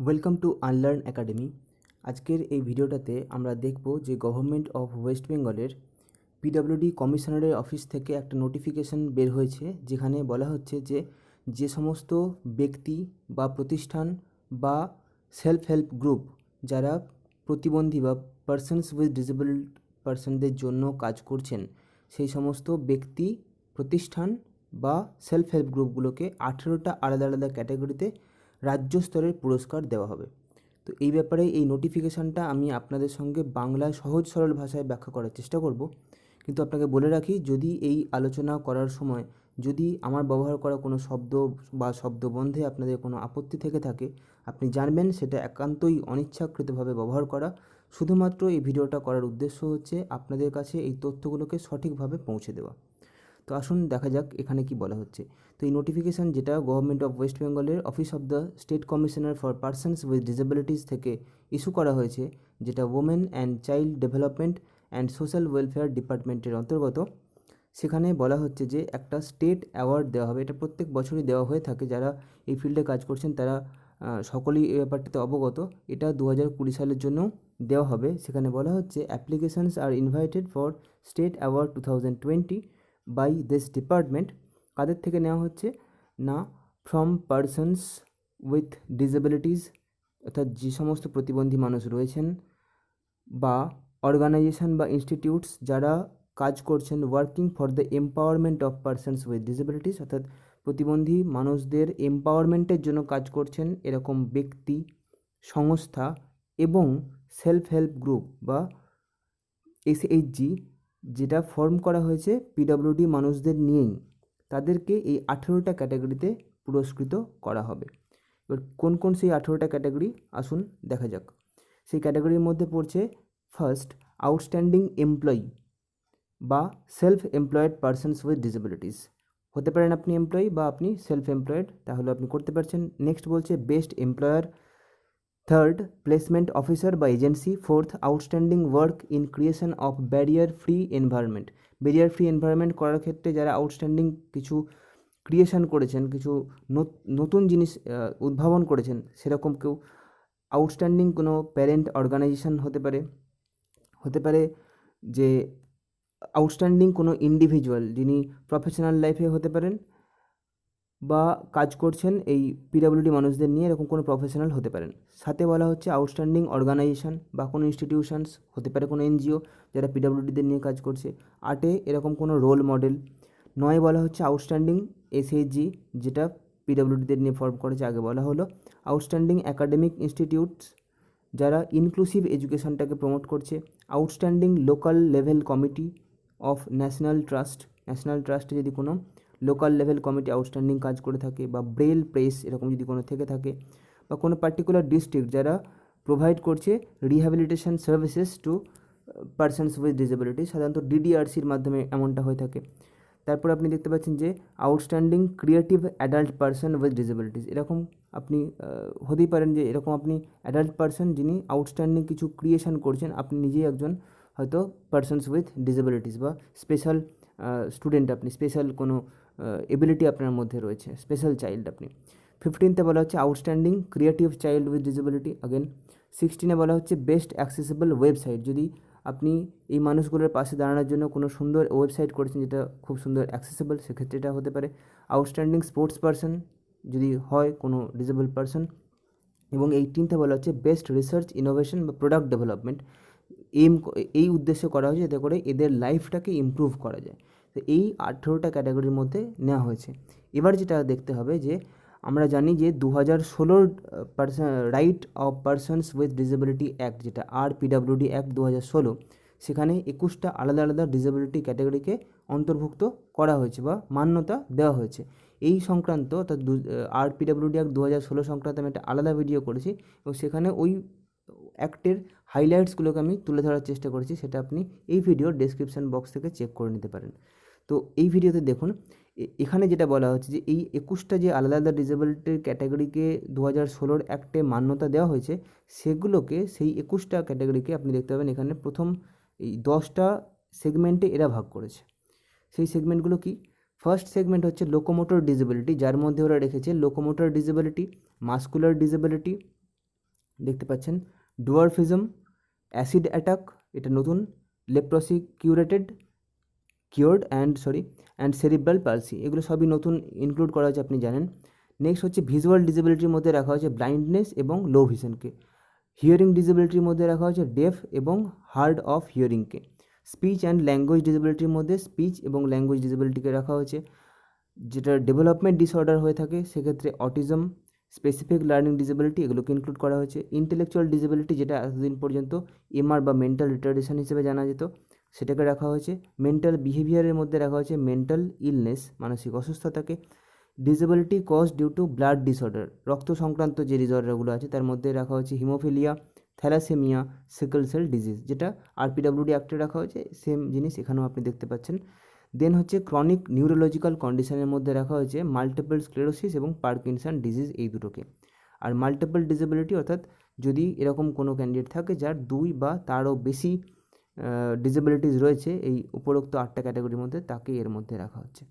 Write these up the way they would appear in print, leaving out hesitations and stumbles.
Welcome to unlearn academy. আজকের এই ভিডিওটাতে আমরা দেখব যে গভর্নমেন্ট অফ ওয়েস্ট বেঙ্গলের পিডব্লিউডি কমিশনারের অফিস থেকে একটা নোটিফিকেশন বের হয়েছে, যেখানে বলা হচ্ছে যে যে সমস্ত ব্যক্তি বা প্রতিষ্ঠান বা সেলফ হেল্প গ্রুপ যারা প্রতিবন্ধী বা পার্সনস উইথ ডিসেবলড পার্সনদের জন্য কাজ করছেন, সেই সমস্ত ব্যক্তি, প্রতিষ্ঠান বা সেলফ হেল্প গ্রুপগুলোকে 18টা আলাদা আলাদা ক্যাটাগরিতে রাজ্য স্তরের পুরস্কার দেওয়া হবে। তো এই ব্যাপারে এই নোটিফিকেশানটা আমি আপনাদের সঙ্গে বাংলায় সহজ সরল ভাষায় ব্যাখ্যা করার চেষ্টা করব। কিন্তু আপনাকে বলে রাখি, যদি এই আলোচনা করার সময় যদি আমার ব্যবহার করা কোনো শব্দ বা শব্দবন্ধে আপনাদের কোনো আপত্তি থেকে থাকে, আপনি জানবেন সেটা একান্তই অনিচ্ছাকৃতভাবে ব্যবহার করা। শুধুমাত্র এই ভিডিওটা করার উদ্দেশ্য হচ্ছে আপনাদের কাছে এই তথ্যগুলোকে সঠিকভাবে পৌঁছে দেওয়া। তো আসুন দেখা যাক এখানে কি বলা হচ্ছে। তো এই নোটিফিকেশান যেটা গভর্নমেন্ট অফ ওয়েস্ট বেঙ্গলের office of the state commissioner for persons with disabilities থেকে ইস্যু করা হয়েছে, যেটা women and child development and social welfare ডিপার্টমেন্টের অন্তর্গত। সেখানে বলা হচ্ছে যে একটা স্টেট অ্যাওয়ার্ড দেওয়া হবে। এটা প্রত্যেক বছরই দেওয়া হয়ে থাকে। যারা এই ফিল্ডে কাজ করছেন তারা সকলেই এই ব্যাপারটাতে অবগত। এটা 2020 সালের জন্য দেওয়া হবে। সেখানে বলা হচ্ছে অ্যাপ্লিকেশনস আর invited for state award 2020 by this department. কাদের থেকে নেওয়া হচ্ছে না, ফ্রম পারসনস উইথ ডিসেবিলিটিস, অর্থাৎ যে সমস্ত প্রতিবন্ধী মানুষ রয়েছেন, বা অর্গানাইজেশন বা ইনস্টিটিউটস যারা কাজ করছেন working for the empowerment of persons with disabilities, অর্থাৎ প্রতিবন্ধী মানুষদের এম্পাওয়ারমেন্টের জন্য কাজ করছেন এরকম ব্যক্তি, সংস্থা এবং সেলফ হেল্প গ্রুপ বা এসএইচজি, যেটা ফর্ম করা হয়েছে পিডব্লিউডি মানুষদের নিয়েই, তাদেরকে এই 18টা ক্যাটাগরিতে পুরস্কৃত করা হবে। এবার কোন কোন সেই 18টা ক্যাটাগরি আসুন দেখা যাক। সেই ক্যাটাগরির মধ্যে পড়ছে ফার্স্ট, আউটস্ট্যান্ডিং এমপ্লয়ি বা self employed persons with disabilities. হতে পারেন আপনি এমপ্লয়ি বা আপনি সেলফ এমপ্লয়েড, তাহলে আপনি করতে পারছেন। নেক্সট বলছে best employer. Third, placement officer বা agency. Fourth, outstanding work in creation of barrier free environment. Barrier free environment করার ক্ষেত্রে যারা আউটস্ট্যান্ডিং কিছু ক্রিয়েশন করেছেন, কিছু নতুন জিনিস উদ্ভাবন করেছেন, সেরকম কেউ। আউটস্ট্যান্ডিং কোনো প্যারেন্ট অর্গানাইজেশন হতে পারে, যে আউটস্ট্যান্ডিং কোনো ইন্ডিভিজুয়াল যিনি প্রফেশনাল লাইফে হতে পারেন বা কাজ করছেন এই পিডব্লিউডি মানুষদের নিয়ে, এরকম কোনো প্রফেশনাল হতে পারেন। সাথে বলা হচ্ছে আউটস্ট্যান্ডিং অর্গানাইজেশন বা কোনো ইনস্টিটিউশনস হতে পারে, কোনো এনজিও যারা পিডব্লিউডিদের নিয়ে কাজ করছে। 8 এরকম কোনো রোল মডেল। 9 বলা হচ্ছে আউটস্ট্যান্ডিং এসএইচজি, যেটা পিডব্লিউডিদের নিয়ে ফর্ম করেছে, আগে বলা হলো। আউটস্ট্যান্ডিং একাডেমিক ইনস্টিটিউটস, যারা ইনক্লুসিভ এডুকেশনটাকে প্রমোট করছে। Outstanding local level committee of national ট্রাস্টে যদি কোনো লোকাল লেভেল কমিটি আউটস্ট্যান্ডিং কাজ করে থাকে, বা ব্রেল প্রেস এরকম যদি কোনো থেকে থাকে, বা কোনো পার্টিকুলার ডিস্ট্রিক্ট যারা প্রোভাইড করছে rehabilitation services to persons with disability, সাধারণত ডিডিআরসির মাধ্যমে এমনটা হয়ে থাকে। তারপর আপনি দেখতে পাচ্ছেন যে outstanding creative adult person with disabilities. এরকম আপনি হতেই পারেন যে এরকম আপনি অ্যাডাল্ট পারসন যিনি আউটস্ট্যান্ডিং কিছু ক্রিয়েশন করছেন, আপনি নিজেই একজন হয়তো পারসনস উইথ ডিসেবিলিটিস বা স্পেশাল স্টুডেন্ট, আপনি স্পেশাল কোনো এবিলিটি আপনার মধ্যে রয়েছে, স্পেশাল চাইল্ড আপনি। 15তে বলা হচ্ছে outstanding creative child with disability again. 16 বলা হচ্ছে বেস্ট অ্যাক্সেসিবল ওয়েবসাইট, যদি আপনি এই মানুষগুলোর পাশে দাঁড়ানোর জন্য কোনো সুন্দর ওয়েবসাইট করেছেন যেটা খুব সুন্দর অ্যাক্সেসিবল, সেক্ষেত্রে এটা হতে পারে। আউটস্ট্যান্ডিং স্পোর্টস পারসন যদি হয় কোনো ডিসেবল পারসন। এবং 18তে বলা হচ্ছে বেস্ট রিসার্চ ইনোভেশন বা প্রোডাক্ট ডেভেলপমেন্ট। এই উদ্দেশ্যে করা হয়েছে যাতে করে এদের লাইফটাকে ইমপ্রুভ করা যায়। তো এই 18টা ক্যাটাগরির মধ্যে নেওয়া হয়েছে। এবার যেটা দেখতে হবে যে আমরা জানি যে 2016 right of persons with disability act, যেটা RPWD অ্যাক্ট 2016, সেখানে 21টা আলাদা আলাদা ডিসেবিলিটি ক্যাটাগরিকে অন্তর্ভুক্ত করা হয়েছে বা মান্যতা দেওয়া হয়েছে। এই সংক্রান্ত অর্থাৎ RPWD অ্যাক্ট 2016 সংক্রান্ত আমি একটা আলাদা ভিডিও করেছি, এবং সেখানে ওই অ্যাক্টের হাইলাইটসগুলোকে আমি তুলে ধরার চেষ্টা করেছি। সেটা আপনি এই ভিডিওর ডেসক্রিপশান বক্স থেকে চেক করে নিতে পারেন। তো এই ভিডিওতে দেখুন, এখানে যেটা বলা হচ্ছে যে এই 21টা যে আলাদা আলাদা ডিসেবিলিটির ক্যাটাগরিকে 2016 অ্যাক্টে মান্যতা দেওয়া হয়েছে, সেগুলোকে, সেই 21টা ক্যাটাগরিকে আপনি দেখতে পাবেন এখানে প্রথম এই 10টা সেগমেন্টে এরা ভাগ করেছে। সেই সেগমেন্টগুলো কি? ফার্স্ট সেগমেন্ট হচ্ছে লোকোমোটর ডিসেবিলিটি, যার মধ্যে ওরা রেখেছে লোকোমোটর ডিসেবিলিটি, মাস্কুলার ডিসেবিলিটি, দেখতে পাচ্ছেন ডুয়ারফিজম, অ্যাসিড অ্যাটাক, এটা নতুন, লেপ্রসি কিউরড অ্যান্ড সেরিব্রাল পালসি, এগুলো সবই নতুন ইনক্লুড করা হয়েছে, আপনি জানেন। নেক্সট হচ্ছে ভিজুয়াল ডিসেবিলিটির মধ্যে রাখা হয়েছে ব্লাইন্ডনেস এবং লো ভিশনকে। হিয়ারিং ডিসেবিলিটির মধ্যে রাখা হয়েছে ডেফ এবং হার্ড অফ হিয়ারিংকে। স্পিচ অ্যান্ড ল্যাঙ্গুয়েজ ডিসেবিলিটির মধ্যে স্পিচ এবং ল্যাঙ্গুয়েজ ডিসেবিলিটিকে রাখা হয়েছে। যেটা ডেভেলপমেন্ট ডিসঅর্ডার হয়ে থাকে সেক্ষেত্রে অটিজম, স্পেসিফিক লার্নিং ডিসেবিলিটি, এগুলোকে ইনক্লুড করা হয়েছে। ইন্টেলেকচুয়াল ডিসেবিলিটি, যেটা এতদিন পর্যন্ত এমআর বা মেন্টাল রিটার্ডেশন হিসেবে জানা যেত, সেটাকে রাখা হয়েছে। মেন্টাল বিহেভিয়ারের মধ্যে রাখা হয়েছে মেন্টাল ইলনেস, মানসিক অসুস্থতাকে। Disability cause due to blood disorder, রক্ত সংক্রান্ত যে ডিসঅর্ডারগুলো আছে তার মধ্যে রাখা হয়েছে haemophilia, thalassaemia, sickle cell disease, যেটা আরপিডব্লিউডি অ্যাক্টে রাখা হয়েছে, সেম জিনিস এখানেও আপনি দেখতে পাচ্ছেন। দেন হচ্ছে ক্রনিক নিউরোলজিক্যাল কন্ডিশনের মধ্যে রাখা হয়েছে মাল্টিপল স্ক্লেরোসিস এবং পার্কিনসন ডিজিজ, এই দুটোকে। আর মাল্টিপল ডিসেবিলিটি অর্থাৎ যদি এরকম কোনো ক্যান্ডিডেট থাকে যার 2 বা তারও বেশি ডিসেবিলিটিস রয়েছে এই উপরোক্ত 8টা ক্যাটাগরির মধ্যে, তাকে এর মধ্যে রাখা হচ্ছে।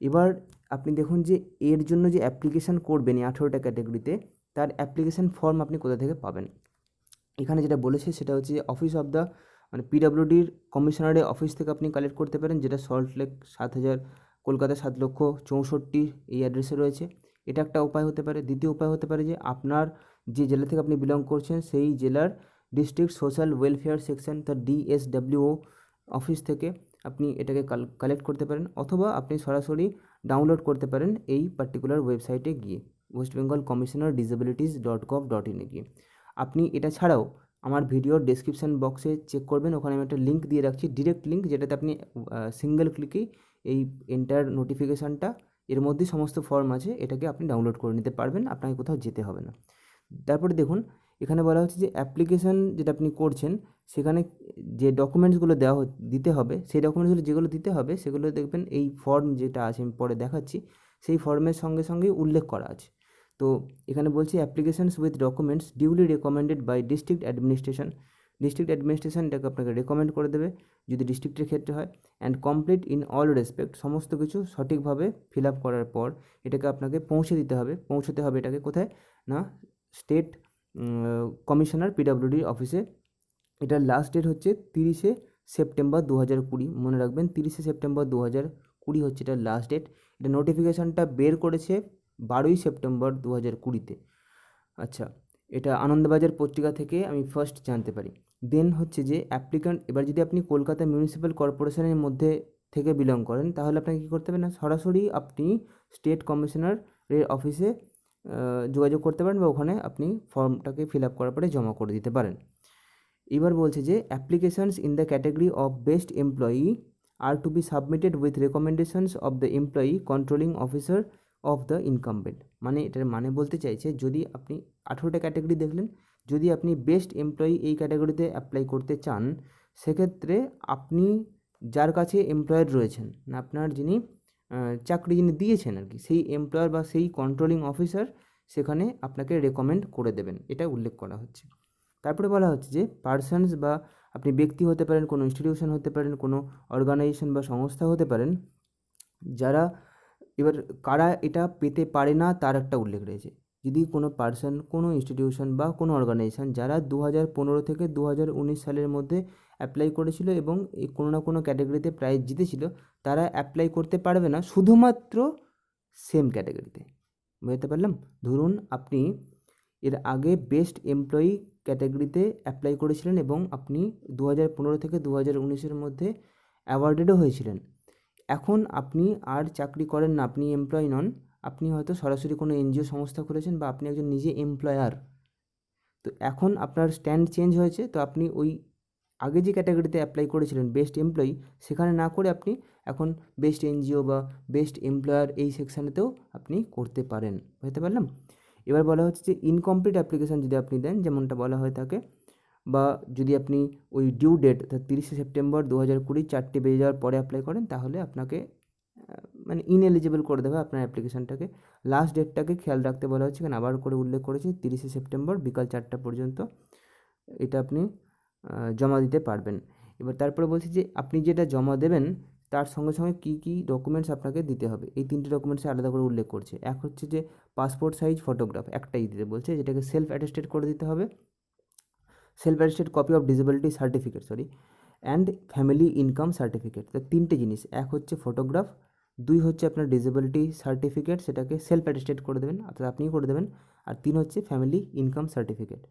এবার আপনি দেখুন যে এর জন্য যে অ্যাপ্লিকেশান করবেন এই 18টা ক্যাটাগরিতে, তার অ্যাপ্লিকেশান ফর্ম আপনি কোথা থেকে পাবেন। এখানে যেটা বলেছে সেটা হচ্ছে অফিস অফ দ্য পিডব্লিউডির কমিশনারের অফিস থেকে আপনি কালেক্ট করতে পারেন, যেটা সল্টলেক 7000, কলকাতা 7,64,000 এই অ্যাড্রেসে রয়েছে। এটা একটা উপায় হতে পারে। দ্বিতীয় উপায় হতে পারে যে আপনার যে জেলা থেকে আপনি বিলং করছেন সেই জেলার ডিস্ট্রিক্ট সোশ্যাল ওয়েলফেয়ার সেকশন, তার DSWO অফিস থেকে আপনি এটাকে কালেক্ট করতে পারেন, অথবা আপনি সরাসরি ডাউনলোড করতে পারেন এই পার্টিকুলার ওয়েবসাইটে গিয়ে, ওয়েস্ট বেঙ্গল কমিশনার disabilities.gov.in গিয়ে। আপনি এটা ছাড়াও আমার ভিডিওর ডেসক্রিপশান বক্সে চেক করবেন, ওখানে আমি একটা লিঙ্ক দিয়ে রাখছি, ডিরেক্ট লিঙ্ক, যেটাতে আপনি সিঙ্গেল ক্লিকেই এই এন্টার নোটিফিকেশানটা, এর মধ্যেই সমস্ত ফর্ম আছে, এটাকে আপনি ডাউনলোড করে নিতে পারবেন, আপনাকে কোথাও যেতে হবে না। তারপরে দেখুন এখানে বলা হচ্ছে যে অ্যাপ্লিকেশান যেটা আপনি করছেন সেখানে যে ডকুমেন্টসগুলো দিতে হবে, সেই ডকুমেন্টসগুলো যেগুলো দিতে হবে সেগুলো দেখবেন এই ফর্ম যেটা আছে আমি পরে দেখাচ্ছি, সেই ফর্মের সঙ্গে সঙ্গেই উল্লেখ করা আছে। তো এখানে বলছি applications with documents duly recommended by district administration এটাকে আপনাকে রেকমেন্ড করে দেবে যদি ডিস্ট্রিক্টের ক্ষেত্রে হয়, and complete in all respect, সমস্ত কিছু সঠিকভাবে ফিল আপ করার পর এটাকে আপনাকে পৌঁছতে হবে এটাকে কোথায় না, স্টেট কমিশনার পিডব্লিউডি অফিসে। এটার লাস্ট ডেট হচ্ছে 30শে সেপ্টেম্বর 2020, মনে রাখবেন 30শে সেপ্টেম্বর 2020 হচ্ছে এটার লাস্ট ডেট। এটা নোটিফিকেশানটা বের করেছে 12ই সেপ্টেম্বর 2020-তে। আচ্ছা, এটা আনন্দবাজার পত্রিকা থেকে আমি ফার্স্ট জানতে পারি। দেন হচ্ছে যে অ্যাপ্লিক্যান্ট, এবার যদি আপনি কলকাতা মিউনিসিপ্যাল কর্পোরেশনের মধ্যে থেকে বিলং করেন তাহলে আপনাকে কী করতে হবে না, সরাসরি আপনি স্টেট কমিশনারের অফিসে যোগাযোগ করতে পারেন বা ওখানে আপনি ফর্মটাকে ফিল আপ করার পরে জমা করে দিতে পারেন। এবার বলছে যে applications in the category of best employee are to be submitted with recommendations of the employee controlling officer of the incumbent. মানে এটার মানে বলতে চাইছে যদি আপনি 18টা ক্যাটাগরি দেখলেন, যদি আপনি বেস্ট এমপ্লয়ি এই ক্যাটাগরিতে অ্যাপ্লাই করতে চান, সেক্ষেত্রে আপনি যার কাছে এমপ্লয়ার রয়েছেন, না আপনার যিনি চাকরি যিনি দিয়েছেন আর কি, সেই এমপ্লয়ার বা সেই কন্ট্রোলিং অফিসার সেখানে আপনাকে রেকমেন্ড করে দেবেন, এটা উল্লেখ করা হচ্ছে। তারপরে বলা হচ্ছে যে পার্সনস বা আপনি ব্যক্তি হতে পারেন, কোনো ইনস্টিটিউশন হতে পারেন, কোনো অর্গানাইজেশন বা সংস্থা হতে পারেন, যারা এবার কারা এটা পেতে পারে না তার একটা উল্লেখ রয়েছে। যদি কোনো পার্সন, কোনো ইনস্টিটিউশন বা কোনো অর্গানাইজেশন যারা 2015 থেকে 2019 সালের মধ্যে অ্যাপ্লাই করেছিল এবং এই কোনো না কোনো ক্যাটাগরিতে প্রাইজ জিতেছিল, তারা অ্যাপ্লাই করতে পারবে না শুধুমাত্র সেম ক্যাটাগরিতে। বুঝতে পারলাম? ধরুন আপনি এর আগে বেস্ট এমপ্লয়ি ক্যাটাগরিতে অ্যাপ্লাই করেছিলেন এবং আপনি 2015 থেকে 2019-এর মধ্যে অ্যাওয়ার্ডেডও হয়েছিলেন। এখন আপনি আর চাকরি করেন না, আপনি এমপ্লয়ি নন, আপনি হয়তো সরাসরি কোনো এনজিও সংস্থা খুলেছেন বা আপনি একজন নিজে এমপ্লয়ার। তো এখন আপনার স্ট্যান্ড চেঞ্জ হয়েছে, তো আপনি ওই আগে যে ক্যাটাগরিতে অ্যাপ্লাই করেছিলেন বেস্ট এমপ্লয়ি, সেখানে না করে আপনি এখন বেস্ট এনজিও বা বেস্ট এমপ্লয়ার এই সেকশানেতেও আপনি করতে পারেন। বুঝতে পারলাম? এবার বলা হচ্ছে যে ইনকমপ্লিট অ্যাপ্লিকেশান যদি আপনি দেন, যেমনটা বলা হয়ে থাকে, বা যদি আপনি ওই ডিউ ডেট অর্থাৎ 30শে সেপ্টেম্বর 2020 4টে বেজে যাওয়ার পরে অ্যাপ্লাই করেন, তাহলে আপনাকে মানে ইনএলিজিবল করে দেবে আপনার অ্যাপ্লিকেশানটাকে। লাস্ট ডেটটাকে খেয়াল রাখতে বলা হচ্ছে, এখানে আবার করে উল্লেখ করেছে 30শে সেপ্টেম্বর বিকাল 4টা পর্যন্ত এটা আপনি জমা দিতে পারবেন। এবার তারপরে বলছি যে আপনি যেটা জমা দেবেন তার সঙ্গে সঙ্গে কী কী ডকুমেন্টস আপনাকে দিতে হবে, এই 3টে ডকুমেন্টসে আলাদা করে উল্লেখ করছে। এক হচ্ছে যে পাসপোর্ট সাইজ ফটোগ্রাফ একটাই দিতে বলছে, যেটাকে সেলফ অ্যাটেস্টেড করে দিতে হবে, self attested copy of disability certificate and family income certificate. তো 3টে জিনিস, এক হচ্ছে ফটোগ্রাফ, 2 হচ্ছে আপনার ডিসেবিলিটি সার্টিফিকেট, সেটাকে সেলফ অ্যাটেস্টেড করে দেবেন অর্থাৎ আপনিই করে দেবেন, আর 3 হচ্ছে ফ্যামিলি ইনকাম সার্টিফিকেট।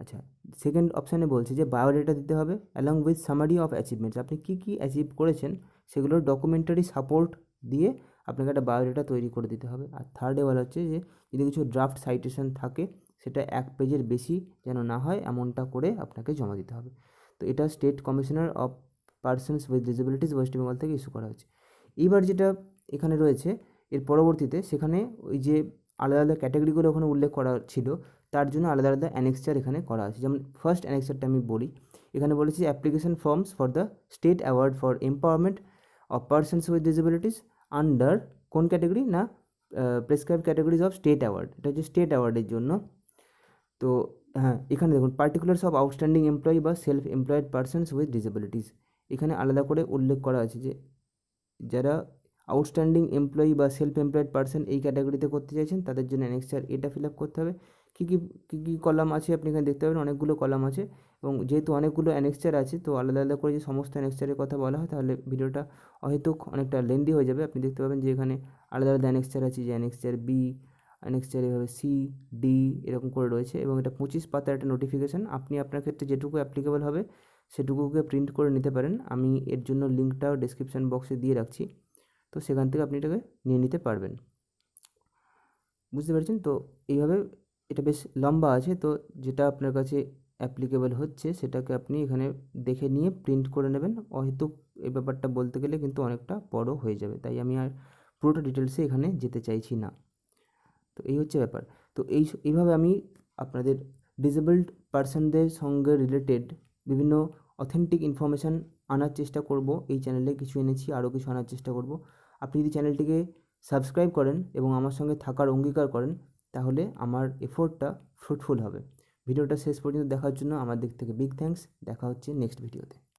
আচ্ছা, সেকেন্ড অপশানে বলছে যে বায়োডাটা দিতে হবে along with summary of achievements, আপনি কী কী অ্যাচিভ করেছেন সেগুলোর ডকুমেন্টারি সাপোর্ট দিয়ে আপনাকে একটা বায়োডাটা তৈরি করে দিতে হবে। আর থার্ডে বলা হচ্ছে যে যদি কিছু ড্রাফট সাইটেশন থাকে সেটা 1 পেজের বেশি যেন না হয় এমনটা করে আপনাকে জমা দিতে হবে। তো এটা state commissioner of persons with disabilities West Bengal থেকে ইস্যু করা হয়েছে। এইবার যেটা এখানে রয়েছে এর পরবর্তীতে সেখানে ওই যে আলাদা আলাদা ক্যাটাগরিগুলো ওখানে উল্লেখ করা ছিল তার জন্য আলাদা আলাদা অ্যানেক্সচার এখানে করা আছে। যেমন ফার্স্ট অ্যানেক্সচারটা আমি বলি, এখানে বলেছি application forms for the state award for empowerment of persons with disabilities under কোন ক্যাটাগরি না prescribe categories of state award, এটা হচ্ছে স্টেট অ্যাওয়ার্ডের জন্য। তো হ্যাঁ, এখানে দেখুন পার্টিকুলার্স অফ আউটস্ট্যান্ডিং এমপ্লয়ি বা self employed persons with disabilities, এখানে আলাদা করে উল্লেখ করা আছে যে যারা আউটস্ট্যান্ডিং এমপ্লয়ি বা সেলফ এমপ্লয়েড পার্সন এই ক্যাটাগরিতে করতে চাইছেন তাদের জন্য অ্যানেক্সচার এটা ফিল আপ করতে হবে। কী কী কী কী কলাম আছে আপনি এখানে দেখতে পাবেন, অনেকগুলো কলাম আছে, এবং যেহেতু অনেকগুলো অ্যানেক্সচার আছে তো আলাদা আলাদা করে যে সমস্ত অ্যানেক্সচারের কথা বলা হয় তাহলে ভিডিওটা হয়তো অনেকটা লেন্দি হয়ে যাবে। আপনি দেখতে পাবেন যে এখানে আলাদা আলাদা অ্যানেক্সচার আছে, যে অ্যানেক্সচার বি, অ্যানেক্সচার এভাবে সি, ডি এরকম করে রয়েছে, এবং এটা 25 পাতার একটা নোটিফিকেশান। আপনি আপনার ক্ষেত্রে যেটুকু অ্যাপ্লিকেবল হবে সেটুকুকে প্রিন্ট করে নিতে পারেন, আমি এর জন্য লিঙ্কটাও ডেসক্রিপশান বক্সে দিয়ে রাখছি, তো সেখান থেকে আপনি এটাকে নিয়ে নিতে পারবেন। বুঝতে পারছেন তো? এইভাবে এটা বেশ লম্বা আছে, তো যেটা আপনার কাছে অ্যাপ্লিকেবল হচ্ছে সেটাকে আপনি এখানে দেখে নিয়ে প্রিন্ট করে নেবেন। হয়তো এই ব্যাপারটা বলতে গেলে কিন্তু অনেকটা বড় হয়ে যাবে, তাই আমি আর পুরোটা ডিটেলসে এখানে যেতে চাইছি না। তো এই হচ্ছে ব্যাপার। তো এইভাবে আমি আপনাদের ডিসেবলড পার্সনদের সঙ্গে রিলেটেড বিভিন্ন অথেন্টিক ইনফরমেশান আনার চেষ্টা করব। এই চ্যানেলে কিছু এনেছি, আরও কিছু আনার চেষ্টা করব। আপনি যদি চ্যানেলটিকে সাবস্ক্রাইব করেন এবং আমার সঙ্গে থাকার অঙ্গীকার করেন তাহলে আমার এফোর্টটা ফ্রুটফুল হবে। ভিডিওটা শেষ পর্যন্ত দেখার জন্য আমার দিক থেকে বিগ থ্যাঙ্কস। দেখা হচ্ছে নেক্সট ভিডিওতে।